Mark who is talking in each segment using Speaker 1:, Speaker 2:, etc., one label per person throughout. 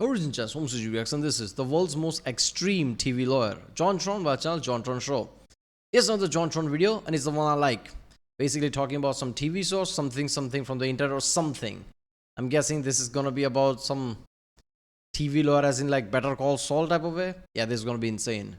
Speaker 1: Origin Chess, Home Studio Reaction. This is the world's most extreme TV lawyer, JonTron, by channel JonTronShow. It's another JonTron video, and it's the one I like. Basically talking about some TV source, something from the internet or something. I'm guessing this is gonna be about some TV lawyer, as in like Better Call Saul type of way. Yeah, this is gonna be insane.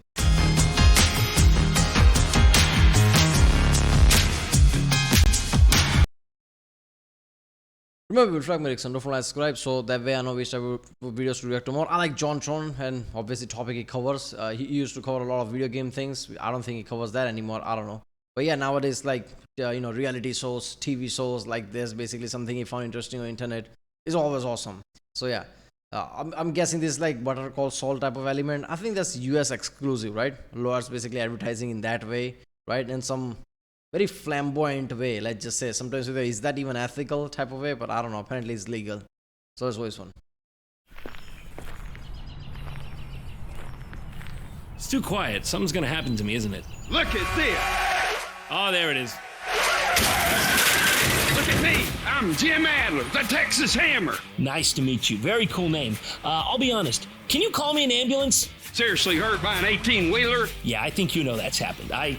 Speaker 1: Remember, we'll track my reaction, don't forget to subscribe so that way I know which type of videos to react to more. I like JonTron and obviously topic he covers. He used to cover a lot of video game things. I don't think he covers that anymore. I don't know. But yeah, nowadays like reality shows, TV shows like this, basically something he found interesting on the internet is always awesome. So yeah, I'm guessing this is like Better Call Saul type of element. I think that's US exclusive, right? Lawyers basically advertising in that way, right? And some very flamboyant way, let's just say. Sometimes is that even ethical type of way, but I don't know. Apparently it's legal. So that's always fun.
Speaker 2: It's too quiet. Something's gonna happen to me, isn't it?
Speaker 3: Look at this.
Speaker 2: Oh, there it is.
Speaker 3: Look at me. I'm Jim Adler, the Texas Hammer.
Speaker 4: Nice to meet you. Very cool name. I'll be honest. Can you call me an ambulance?
Speaker 3: Seriously hurt by an 18-wheeler?
Speaker 4: Yeah, I think you know that's happened. I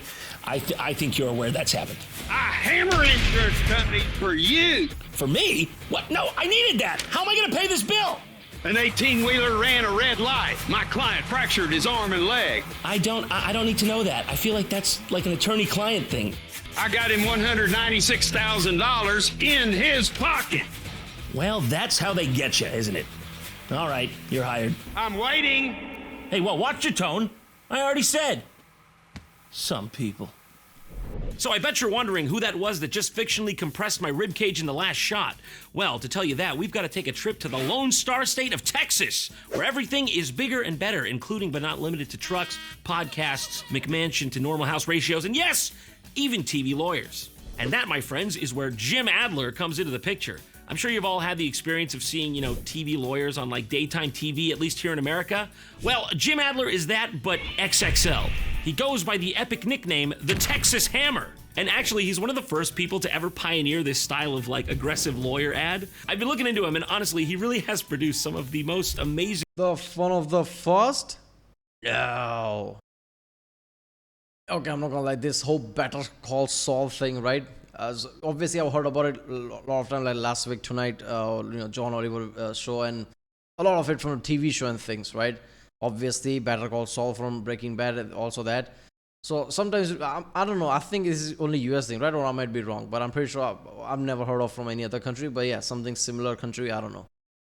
Speaker 4: think you're aware that's happened.
Speaker 3: I hammer insurance company for you.
Speaker 4: For me? What? No, I needed that. How am I going to pay this bill?
Speaker 3: An 18-wheeler ran a red light. My client fractured his arm and leg.
Speaker 4: I don't need to know that. I feel like that's like an attorney-client thing.
Speaker 3: I got him $196,000 in his pocket.
Speaker 4: Well, that's how they get you, isn't it? All right, you're hired.
Speaker 3: I'm waiting.
Speaker 4: Hey, well, watch your tone. I already said. Some people.
Speaker 2: So I bet you're wondering who that was that just fictionally compressed my ribcage in the last shot. Well, to tell you that, we've got to take a trip to the Lone Star State of Texas, where everything is bigger and better, including but not limited to trucks, podcasts, McMansion to normal house ratios, and yes, even TV lawyers. And that, my friends, is where Jim Adler comes into the picture. I'm sure you've all had the experience of seeing, TV lawyers on like daytime TV, at least here in America. Well, Jim Adler is that, but XXL. He goes by the epic nickname, the Texas Hammer. And actually, he's one of the first people to ever pioneer this style of like aggressive lawyer ad. I've been looking into him, and honestly, he really has produced some of the most amazing.
Speaker 1: The fun of the first? No. Okay, I'm not gonna lie, this whole Better Call Saul thing, right? Obviously, I've heard about it a lot of time, like last week, tonight, John Oliver show, and a lot of it from a TV show and things, right? Obviously, Better Call Saul from Breaking Bad, and also that. So sometimes, I don't know, I think this is only US thing, right? Or I might be wrong, but I'm pretty sure I've never heard of from any other country. But yeah, something similar country, I don't know.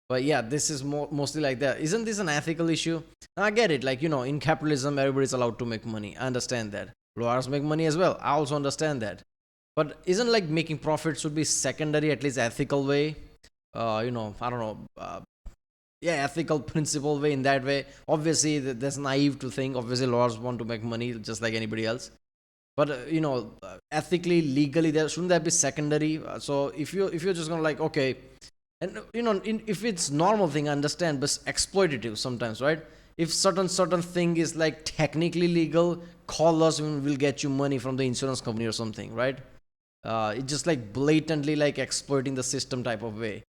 Speaker 1: But yeah, this is mostly like that. Isn't this an ethical issue? I get it, like, in capitalism, everybody's allowed to make money. I understand that. Lawyers make money as well. I also understand that. But isn't like making profit should be secondary, at least ethical way? I don't know. Ethical principle way, in that way. Obviously, that's naive to think. Obviously, lawyers want to make money just like anybody else. But ethically, legally, shouldn't that be secondary? So if you're just gonna like, okay, and if it's normal thing, I understand, but exploitative sometimes, right? If certain thing is like technically legal, call us and we'll get you money from the insurance company or something, right? It's just like blatantly like exploiting the system type of way.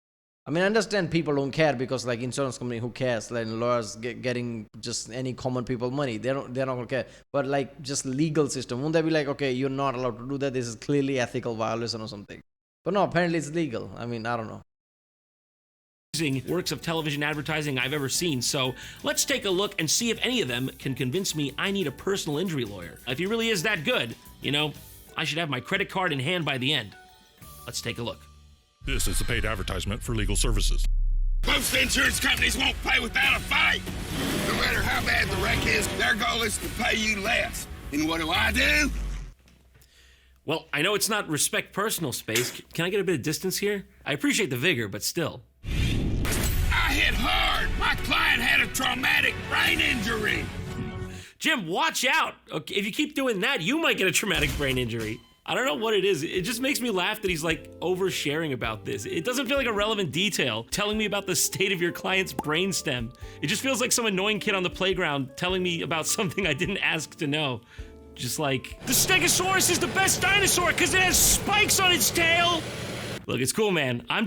Speaker 1: I mean, I understand people don't care because like insurance company, who cares? Like lawyers getting just any common people money, they're not gonna care. But like just legal system, won't they be like, okay, you're not allowed to do that, this is clearly ethical violation or something? But no, apparently it's legal. I mean, I don't know.
Speaker 2: Works of television advertising I've ever seen, so let's take a look and see if any of them can convince me I need a personal injury lawyer. If he really is that good, I should have my credit card in hand by the end. Let's take a look.
Speaker 5: This is a paid advertisement for legal services.
Speaker 6: Most insurance companies won't pay without a fight. No matter how bad the wreck is, their goal is to pay you less. And what do?
Speaker 2: Well, I know it's not respect personal space. Can I get a bit of distance here? I appreciate the vigor, but still.
Speaker 6: I hit hard. My client had a traumatic brain injury.
Speaker 2: Jim, watch out. Okay, if you keep doing that, you might get a traumatic brain injury. I don't know what it is. It just makes me laugh that he's like oversharing about this. It doesn't feel like a relevant detail telling me about the state of your client's brainstem. It just feels like some annoying kid on the playground telling me about something I didn't ask to know. Just like, the Stegosaurus is the best dinosaur because it has spikes on its tail. Look, it's cool, man. I'm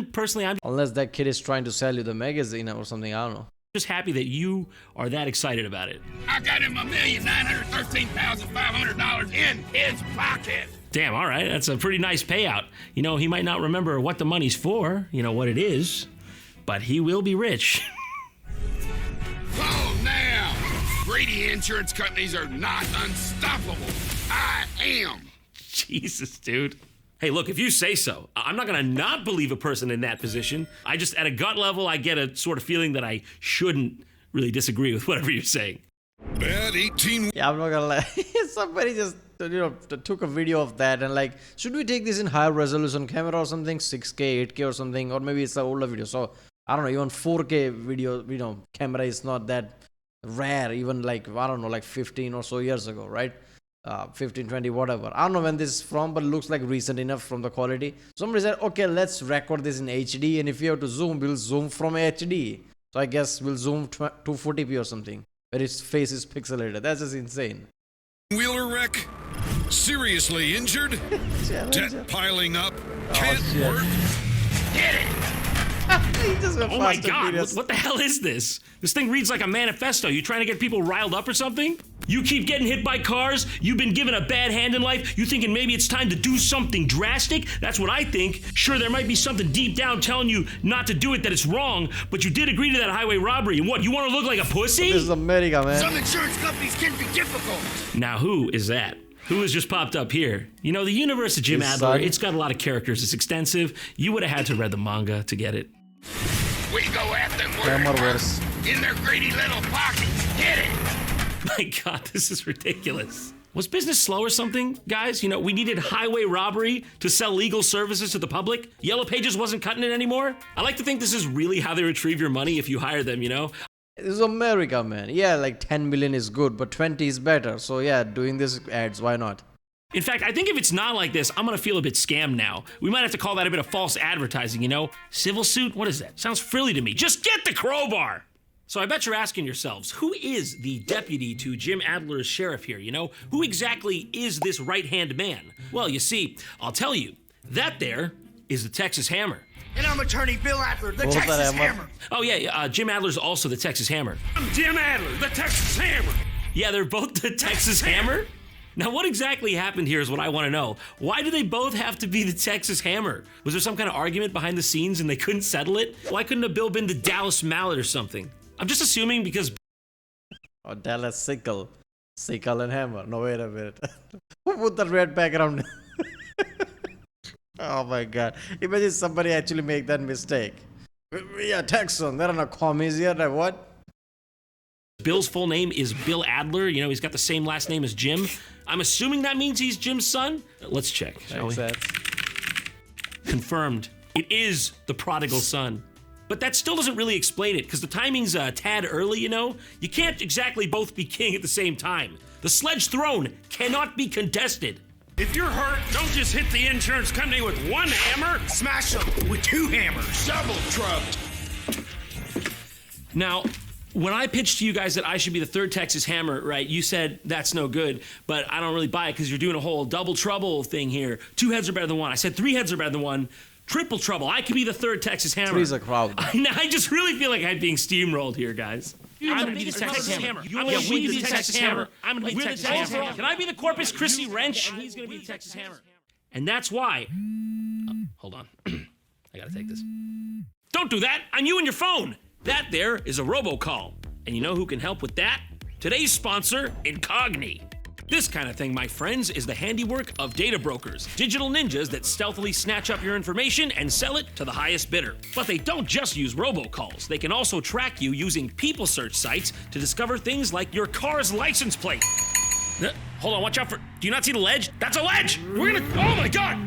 Speaker 2: personally
Speaker 1: Unless that kid is trying to sell you the magazine or something, I don't know.
Speaker 2: just happy that you are that excited about it.
Speaker 6: I got him $1,913,500 in his pocket.
Speaker 2: Damn, all right, that's a pretty nice payout. You know, he might not remember what the money's for, you know, what it is, but he will be rich.
Speaker 6: Oh, now, greedy insurance companies are not unstoppable. I am.
Speaker 2: Jesus, dude. Hey, look, if you say so, I'm not gonna not believe a person in that position. I just, at a gut level, I get a sort of feeling that I shouldn't really disagree with whatever you're saying.
Speaker 5: Bad 18.
Speaker 1: Yeah, I'm not gonna lie. Somebody just, took a video of that and like, should we take this in higher resolution camera or something? 6K, 8K or something? Or maybe it's an older video. So, I don't know, even 4K video, camera is not that rare. Even like, I don't know, like 15 or so years ago, right? 15, 20, whatever. I don't know when this is from, but it looks like recent enough from the quality. Somebody said, okay, let's record this in HD, and if you have to zoom, we'll zoom from HD. So I guess we'll zoom 240p or something, where his face is pixelated. That's just insane.
Speaker 5: Wheeler wreck. Seriously injured. Debt piling up. Can't work.
Speaker 1: He just went
Speaker 2: Oh my
Speaker 1: fast and
Speaker 2: God,
Speaker 1: furious.
Speaker 2: what the hell is this? This thing reads like a manifesto. You trying to get people riled up or something? You keep getting hit by cars, you've been given a bad hand in life, you thinking maybe it's time to do something drastic? That's what I think. Sure, there might be something deep down telling you not to do it, that it's wrong, but you did agree to that highway robbery, and what, you want to look like a pussy?
Speaker 1: This is America, man.
Speaker 6: Some insurance companies can be difficult.
Speaker 2: Now who is that? Who has just popped up here? You know, the universe of Jim
Speaker 1: His
Speaker 2: Adler,
Speaker 1: son?
Speaker 2: it's got a lot of characters, it's extensive. You would have had to read the manga to get it.
Speaker 6: We go at them where it
Speaker 1: Hammerverse.
Speaker 6: hurts, in their greedy little pockets. Get it?
Speaker 2: My God, this is ridiculous. Was business slow or something, guys? You know, we needed highway robbery to sell legal services to the public. Yellow Pages wasn't cutting it anymore. I like to think this is really how they retrieve your money if you hire them, you know?
Speaker 1: This is America, man. Yeah, like 10 million is good, but 20 is better. So yeah, doing this ads, why not?
Speaker 2: In fact, I think if it's not like this, I'm gonna feel a bit scammed now. We might have to call that a bit of false advertising, you know? Civil suit? What is that? Sounds frilly to me. Just get the crowbar! So I bet you're asking yourselves, who is the deputy to Jim Adler's sheriff here, you know? Who exactly is this right-hand man? Well, you see, I'll tell you, that there is the Texas Hammer.
Speaker 7: And I'm attorney Bill Adler, the
Speaker 1: What was that,
Speaker 7: Texas
Speaker 1: Emma?
Speaker 7: Hammer.
Speaker 2: Oh yeah, Jim Adler's also the Texas Hammer.
Speaker 3: I'm Jim Adler, the Texas Hammer.
Speaker 2: Yeah, they're both the Texas Hammer? Now, what exactly happened here is what I want to know. Why do they both have to be the Texas Hammer? Was there some kind of argument behind the scenes and they couldn't settle it? Why couldn't a Bill been the Dallas Mallet or something? I'm just assuming because
Speaker 1: Or Dallas Sickle. Sickle and Hammer. No, wait a minute. Who put the red background? Oh my God. Imagine somebody actually make that mistake. Yeah, Texan. There are no commies here. Like, what?
Speaker 2: Bill's full name is Bill Adler. You know, he's got the same last name as Jim. I'm assuming that means he's Jim's son. Let's check, shall we?
Speaker 1: Makes sense.
Speaker 2: Confirmed. It is the prodigal son. But that still doesn't really explain it, because the timing's a tad early, you know? You can't exactly both be king at the same time. The sledge throne cannot be contested.
Speaker 3: If you're hurt, don't just hit the insurance company with one hammer.
Speaker 7: Smash them with two hammers.
Speaker 6: Double trouble.
Speaker 2: Now, when I pitched to you guys that I should be the third Texas Hammer, right, you said that's no good, but I don't really buy it because you're doing a whole double trouble thing here. 2 heads are better than one. I said 3 heads are better than one. Triple trouble. I could be the third Texas Hammer.
Speaker 1: Three's a crowd.
Speaker 2: I just really feel like I'm being steamrolled here, guys. I'm gonna be the Texas Hammer. I'm gonna be the Texas Hammer. I'm gonna be the Texas Hammer. Can I be the Corpus Christi wrench? And he's gonna be the Texas Hammer. And that's why. Hold on. I gotta take this. Don't do that on you and your phone. That there is a robocall. And you know who can help with that? Today's sponsor, Incogni. This kind of thing, my friends, is the handiwork of data brokers, digital ninjas that stealthily snatch up your information and sell it to the highest bidder. But they don't just use robocalls. They can also track you using people search sites to discover things like your car's license plate. Hold on, watch out for... Do you not see the ledge? That's a ledge! We're gonna... Oh my God!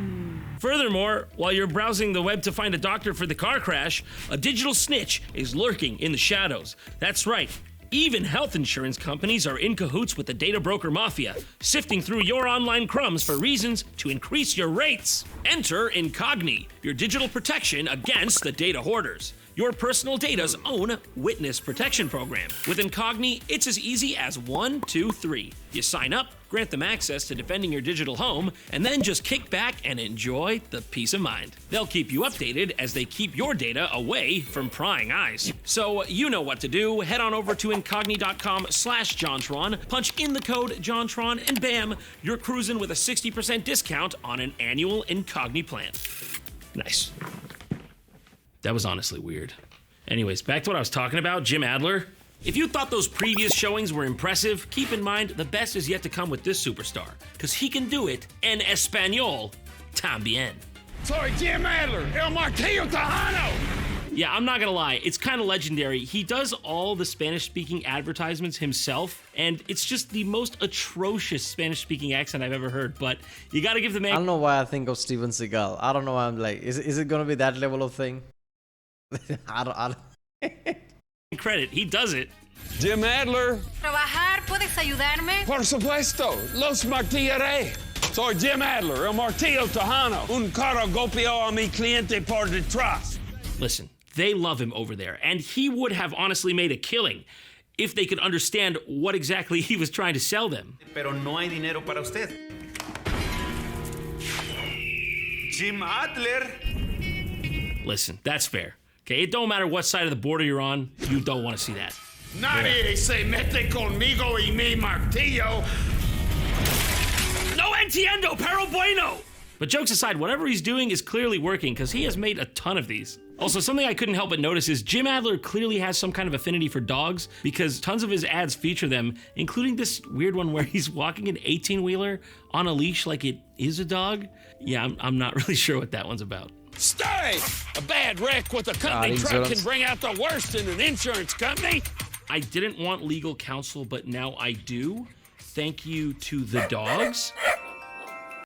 Speaker 2: Furthermore, while you're browsing the web to find a doctor for the car crash, a digital snitch is lurking in the shadows. That's right. Even health insurance companies are in cahoots with the data broker mafia, sifting through your online crumbs for reasons to increase your rates. Enter Incogni, your digital protection against the data hoarders. your personal data's own witness protection program. With Incogni, it's as easy as 1, 2, 3. You sign up, grant them access to defending your digital home, and then just kick back and enjoy the peace of mind. They'll keep you updated as they keep your data away from prying eyes. So you know what to do. Head on over to incogni.com/JonTron, punch in the code JonTron, and bam, you're cruising with a 60% discount on an annual Incogni plan. Nice. That was honestly weird. Anyways, back to what I was talking about, Jim Adler. If you thought those previous showings were impressive, keep in mind the best is yet to come with this superstar, because he can do it en español también.
Speaker 3: Soy Jim Adler, El Martillo Tejano.
Speaker 2: Yeah, I'm not gonna lie, it's kind of legendary. He does all the Spanish-speaking advertisements himself, and it's just the most atrocious Spanish-speaking accent I've ever heard, but you gotta give the man...
Speaker 1: I don't know why I think of Steven Seagal. I don't know why I'm like, is it gonna be that level of thing? I don't
Speaker 2: credit, he does it.
Speaker 3: Jim Adler.
Speaker 8: Trabajar, ¿puedes ayudarme?
Speaker 3: Por supuesto, los martillaré. Soy Jim Adler, El Martillo Tejano. Un carro golpeó a mi cliente por detrás.
Speaker 2: Listen, they love him over there, and he would have honestly made a killing if they could understand what exactly he was trying to sell them.
Speaker 7: Pero no hay dinero para usted. Jim Adler.
Speaker 2: Listen, that's fair. Okay, it don't matter what side of the border you're on, you don't want to see that.
Speaker 3: Nadie se mete conmigo y mi martillo.
Speaker 2: No entiendo, pero bueno! But jokes aside, whatever he's doing is clearly working, because he has made a ton of these. Also, something I couldn't help but notice is Jim Adler clearly has some kind of affinity for dogs, because tons of his ads feature them, including this weird one where he's walking an 18-wheeler on a leash like it is a dog. Yeah, I'm not really sure what that one's about.
Speaker 3: Stay! A bad wreck with a company truck can bring out the worst in an insurance company.
Speaker 2: I didn't want legal counsel, but now I do. Thank you to the dogs.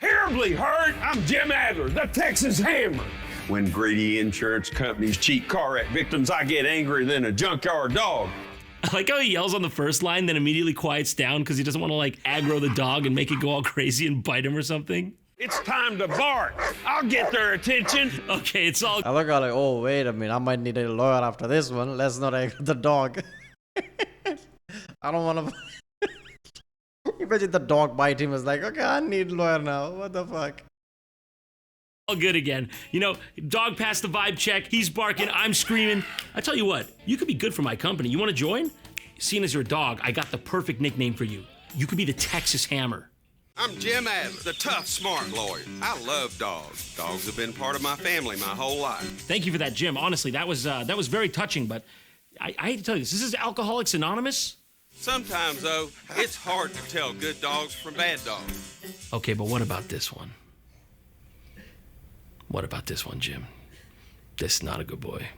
Speaker 3: Terribly hurt. I'm Jim Adler, the Texas Hammer.
Speaker 9: When greedy insurance companies cheat car wreck victims, I get angrier than a junkyard dog.
Speaker 2: I like how he yells on the first line, then immediately quiets down because he doesn't want to like aggro the dog and make it go all crazy and bite him or something.
Speaker 3: It's time to bark. I'll get their attention.
Speaker 2: Okay, it's all...
Speaker 1: I look at like, oh, wait a minute, I might need a lawyer after this one. Let's not aggro the dog. I don't want to... Imagine the dog bite him. It's like, okay, I need a lawyer now. What the fuck?
Speaker 2: All good again. You know, dog passed the vibe check. He's barking. I'm screaming. I tell you what, you could be good for my company. You want to join? Seeing as you're a dog, I got the perfect nickname for you. You could be the Texas Hammer.
Speaker 6: I'm Jim Adler, the tough, smart lawyer. I love dogs. Dogs have been part of my family my whole life.
Speaker 2: Thank you for that, Jim. Honestly, that was very touching, but I hate to tell you this. This is Alcoholics Anonymous?
Speaker 6: Sometimes, though, it's hard to tell good dogs from bad dogs.
Speaker 2: Okay, but what about this one? What about this one, Jim? This is not a good boy.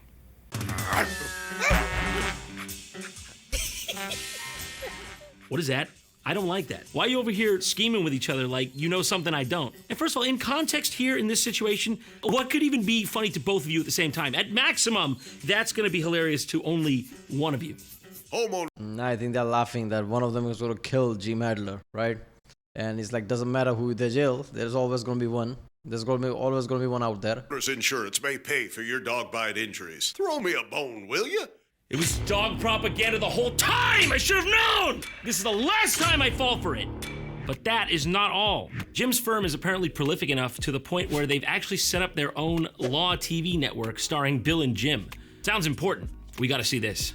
Speaker 2: What is that? I don't like that. Why are you over here scheming with each other like you know something I don't? And first of all, in context here in this situation, what could even be funny to both of you at the same time? At maximum, that's going to be hilarious to only one of you.
Speaker 1: I think they're laughing that one of them is going to kill Jim Adler, right? And it's like, doesn't matter who they jail, there's always going to be one. There's always going to be one out there.
Speaker 10: Insurance may pay for your dog bite injuries. Throw me a bone, will you?
Speaker 2: It was dog propaganda the whole time! I should have known! This is the last time I fall for it! But that is not all. Jim's firm is apparently prolific enough to the point where they've actually set up their own Law TV network starring Bill and Jim. Sounds important. We gotta see this.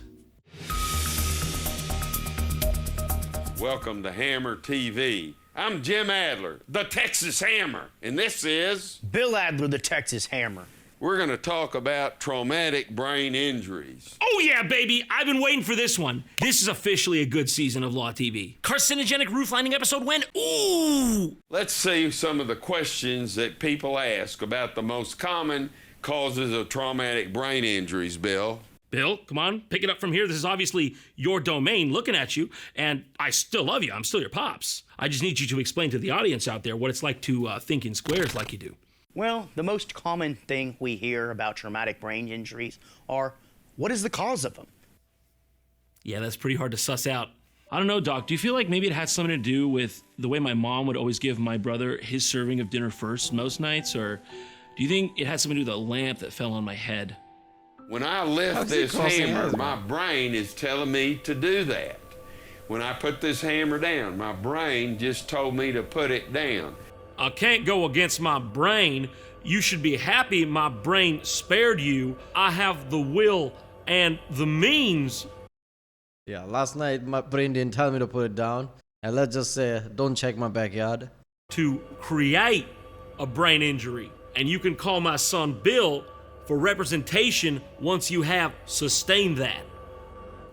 Speaker 3: Welcome to Hammer TV. I'm Jim Adler, the Texas Hammer, and this is...
Speaker 7: Bill Adler, the Texas Hammer.
Speaker 3: We're going to talk about traumatic brain injuries.
Speaker 2: Oh yeah, baby! I've been waiting for this one. This is officially a good season of Law TV. Carcinogenic roof lining episode went, ooh!
Speaker 3: Let's see some of the questions that people ask about the most common causes of traumatic brain injuries, Bill.
Speaker 2: Bill, come on, pick it up from here. This is obviously your domain looking at you, and I still love you. I'm still your pops. I just need you to explain to the audience out there what it's like to think in squares like you do.
Speaker 7: Well, the most common thing we hear about traumatic brain injuries are, what is the cause of them?
Speaker 2: Yeah, that's pretty hard to suss out. I don't know, Doc. Do you feel like maybe it has something to do with the way my mom would always give my brother his serving of dinner first most nights? Or do you think it had something to do with the lamp that fell on my head?
Speaker 9: When I lift
Speaker 1: How's he
Speaker 9: this
Speaker 1: crossing
Speaker 9: hammer,
Speaker 1: eyes,
Speaker 9: my
Speaker 1: man?
Speaker 9: brain is telling me to do that. When I put this hammer down, my brain just told me to put it down.
Speaker 2: I can't go against my brain. You should be happy my brain spared you. I have the will and the means.
Speaker 1: Yeah, last night my brain didn't tell me to put it down. And let's just say, don't check my backyard.
Speaker 2: To create a brain injury. And you can call my son Bill for representation once you have sustained that.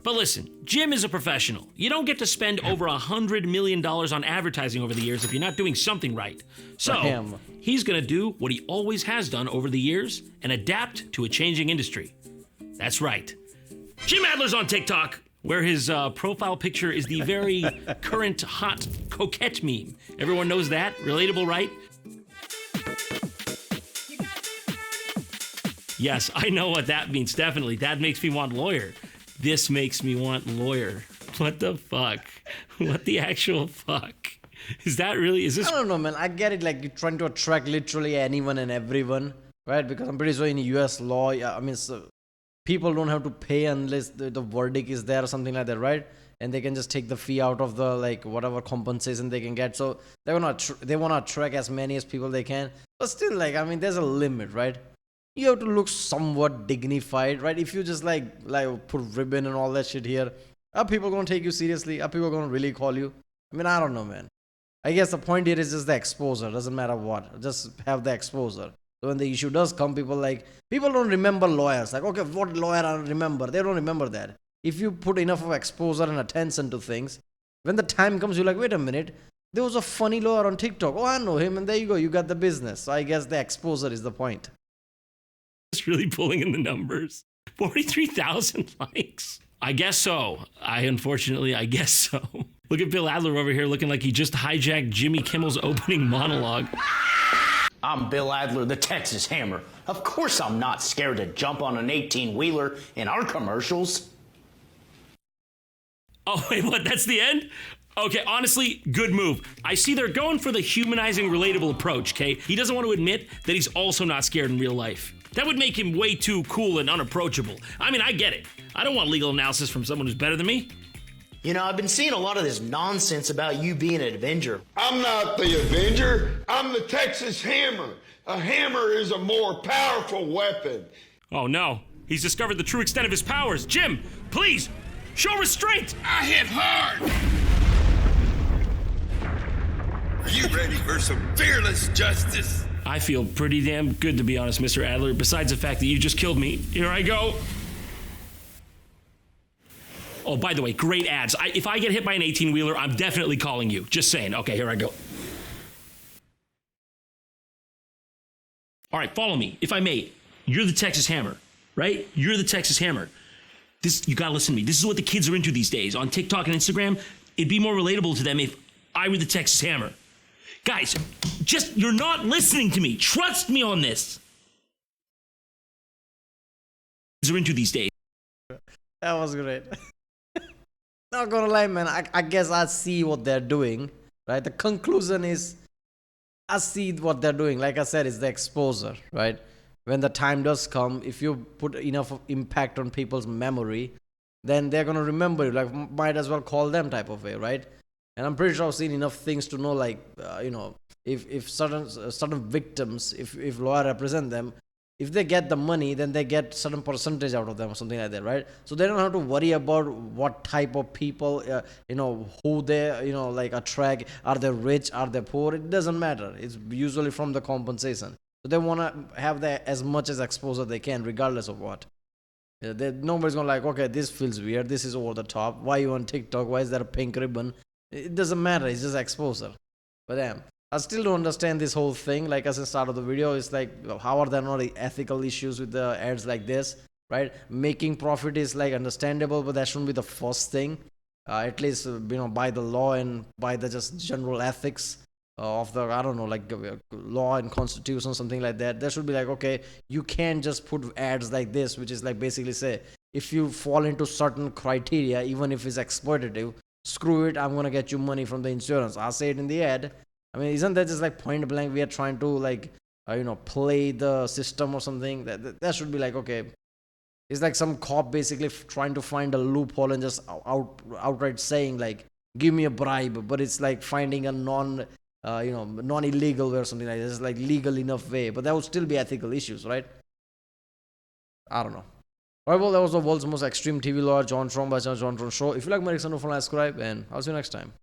Speaker 2: But listen, Jim is a professional. You don't get to spend over $100 million on advertising over the years if you're not doing something right. So, he's gonna do what he always has done over the years and adapt to a changing industry. That's right. Jim Adler's on TikTok, where his profile picture is the very current hot coquette meme. Everyone knows that? Relatable, right? Yes, I know what that means, definitely. That makes me want lawyer. This makes me want lawyer. What the fuck? What the actual fuck? Is that really, is this?
Speaker 1: I don't know, man. I get it. Like, you're trying to attract literally anyone and everyone, right? Because I'm pretty sure in US law, I mean, people don't have to pay unless the verdict is there or something like that, right? And they can just take the fee out of the, like, whatever compensation they can get. So they want to attract as many as people they can. But still, like, I mean, there's a limit, right? You have to look somewhat dignified, right? If you just like put ribbon and all that shit here, are people gonna take you seriously? Are people gonna really call you? I mean, I don't know, man. I guess the point here is just the exposure. Doesn't matter what. Just have the exposure. So when the issue does come, people don't remember lawyers. Like, okay, what lawyer I remember? They don't remember that. If you put enough of exposure and attention to things, when the time comes, you're like, wait a minute, there was a funny lawyer on TikTok. Oh, I know him, and there you go. You got the business. So I guess the exposure is the point.
Speaker 2: It's really pulling in the numbers. 43,000 likes. I guess so. I guess so. Look at Bill Adler over here looking like he just hijacked Jimmy Kimmel's opening monologue.
Speaker 7: I'm Bill Adler, the Texas Hammer. Of course I'm not scared to jump on an 18-wheeler in our commercials.
Speaker 2: Oh, wait, what? That's the end? Okay, honestly, good move. I see they're going for the humanizing, relatable approach, okay? He doesn't want to admit that he's also not scared in real life. That would make him way too cool and unapproachable. I mean, I get it. I don't want legal analysis from someone who's better than me.
Speaker 7: You know, I've been seeing a lot of this nonsense about you being an Avenger.
Speaker 9: I'm not the Avenger. I'm the Texas Hammer. A hammer is a more powerful weapon.
Speaker 2: Oh no, he's discovered the true extent of his powers. Jim, please, show restraint.
Speaker 6: I hit hard. Are you ready for some fearless justice?
Speaker 2: I feel pretty damn good, to be honest, Mr. Adler, besides the fact that you just killed me. Here I go. Oh, by the way, great ads. If I get hit by an 18-wheeler, I'm definitely calling you. Just saying. Okay, here I go. All right, follow me, if I may. You're the Texas Hammer, right? You're the Texas Hammer. You gotta listen to me. This is what the kids are into these days. On TikTok and Instagram, it'd be more relatable to them if I were the Texas Hammer. Guys, you're not listening to me. Trust me on this. Kids are into these days.
Speaker 1: That was great. Not gonna lie, man. I guess I see what they're doing, right? The conclusion is, I see what they're doing. Like I said, it's the exposure, right? When the time does come, if you put enough of impact on people's memory, then they're gonna remember you. Like, might as well call them type of way, right? And I'm pretty sure I've seen enough things to know, like, if certain victims, if lawyer represent them, if they get the money, then they get certain percentage out of them or something like that, right? So they don't have to worry about what type of people, who they, like attract. Are they rich? Are they poor? It doesn't matter. It's usually from the compensation. So they want to have as much as exposure they can, regardless of what. Nobody's going to like, okay, this feels weird. This is over the top. Why are you on TikTok? Why is there a pink ribbon? It doesn't matter. It's just exposure. But damn. I still don't understand this whole thing. Like I said, start of the video, it's like, how are there not ethical issues with the ads like this, right? Making profit is like understandable, but that shouldn't be the first thing. At least, by the law and by the just general ethics of the, I don't know, like law and constitution, something like that. There should be like, okay, you can't just put ads like this, which is like basically say, if you fall into certain criteria, even if it's exploitative, screw it, I'm going to get you money from the insurance. I'll say it in the ad. I mean, isn't that just like point blank? We are trying to like, play the system or something. That should be like, okay, It's like some cop basically trying to find a loophole and just outright saying like, give me a bribe, but it's like finding a non-illegal way or something like this. It's like legal enough way, but that would still be ethical issues, right? I don't know. Alright, well, that was the world's most extreme TV lawyer, JonTron by JonTron Show. If you like my reason, don't forget to subscribe, and I'll see you next time.